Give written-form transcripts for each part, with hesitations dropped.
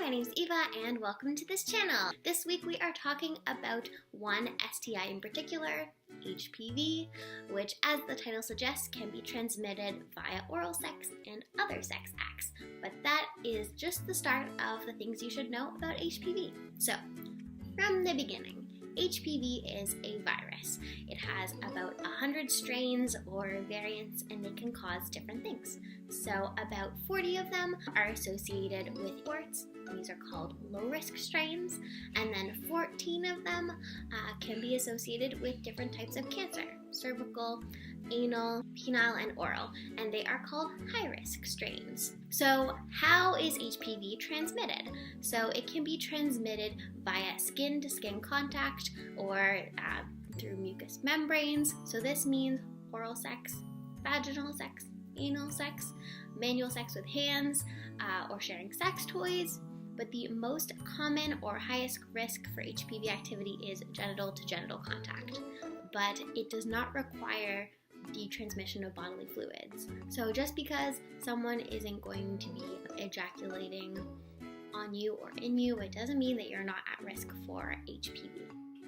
my name is Eva and welcome to this channel. This week we are talking about one STI in particular, HPV, which as the title suggests can be transmitted via oral sex and other sex acts. But that is just the start of the things you should know about HPV. So, from the beginning, HPV is a virus. It has about 100 strains or variants and they can cause different things. So about 40 of them are associated with warts. These are called low-risk strains. And then 14 of them can be associated with different types of cancer: cervical, anal, penile, and oral. And they are called high-risk strains. So how is HPV transmitted? So it can be transmitted via skin-to-skin contact or through mucous membranes. So this means oral sex, vaginal sex, anal sex, manual sex with hands, or sharing sex toys. But the most common or highest risk for HPV activity is genital-to-genital contact. But it does not require the transmission of bodily fluids. So just because someone isn't going to be ejaculating on you or in you, it doesn't mean that you're not at risk for HPV.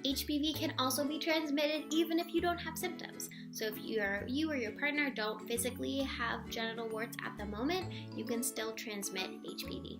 HPV can also be transmitted even if you don't have symptoms. So if you or your partner don't physically have genital warts at the moment, you can still transmit HPV.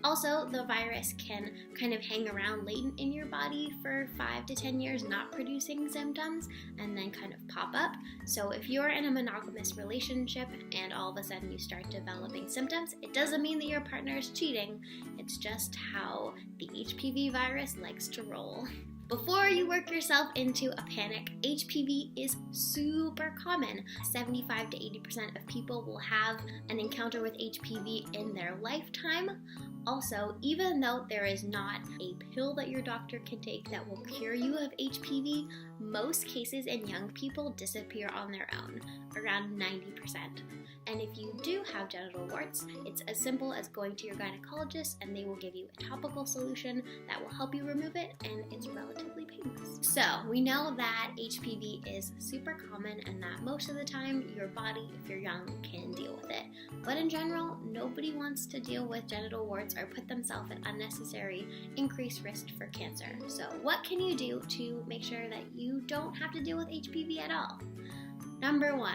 Also, the virus can kind of hang around latent in your body for 5 to 10 years not producing symptoms and then kind of pop up. So if you're in a monogamous relationship and all of a sudden you start developing symptoms, it doesn't mean that your partner is cheating. It's just how the HPV virus likes to roll. Before you work yourself into a panic, HPV is super common. 75 to 80% of people will have an encounter with HPV in their lifetime. Also, even though there is not a pill that your doctor can take that will cure you of HPV, most cases in young people disappear on their own, around 90%. And if you do have genital warts, it's as simple as going to your gynecologist and they will give you a topical solution that will help you remove it, and it's relatively painless. So we know that HPV is super common and that most of the time your body, if you're young, can deal with it. But in general, nobody wants to deal with genital warts or put themselves at unnecessary increased risk for cancer. So what can you do to make sure that you don't have to deal with HPV at all? Number 1.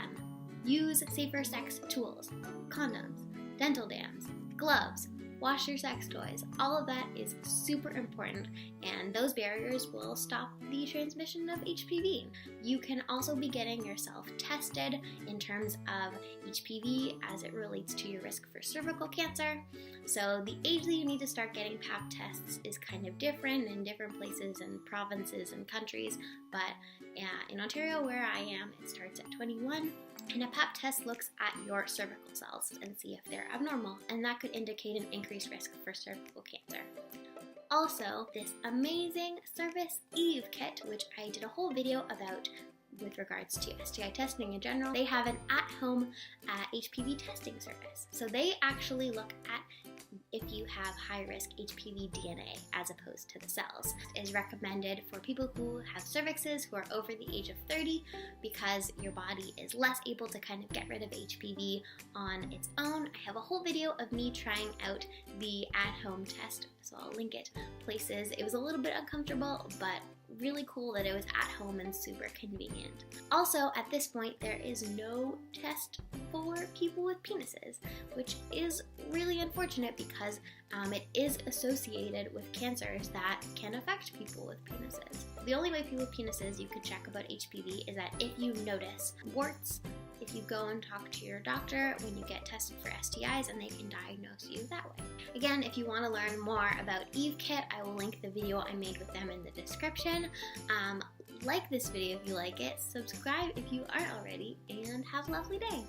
Use safer sex tools, condoms, dental dams, gloves, wash your sex toys. All of that is super important, and those barriers will stop the transmission of HPV. You can also be getting yourself tested in terms of HPV as it relates to your risk for cervical cancer. So the age that you need to start getting Pap tests is kind of different in different places and provinces and countries, but in Ontario where I am, it starts at 21. And a Pap test looks at your cervical cells and see if they're abnormal, and that could indicate an increased risk for cervical cancer. Also, this amazing service, Evekit, which I did a whole video about with regards to STI testing in general, they have an at-home HPV testing service. So they actually look at if you have high-risk HPV DNA as opposed to the cells. It is recommended for people who have cervixes who are over the age of 30 because your body is less able to kind of get rid of HPV on its own. I have a whole video of me trying out the at-home test, so I'll link it places. It was a little bit uncomfortable, but really cool that it was at home and super convenient. Also, at this point, there is no test for people with penises, which is really unfortunate because it is associated with cancers that can affect people with penises. The only way people with penises you could check about HPV is that if you notice warts, if you go and talk to your doctor when you get tested for STIs, and they can diagnose you that way. Again, if you want to learn more about Evekit, I will link the video I made with them in the description. Like this video if you like it, subscribe if you aren't already, and have a lovely day.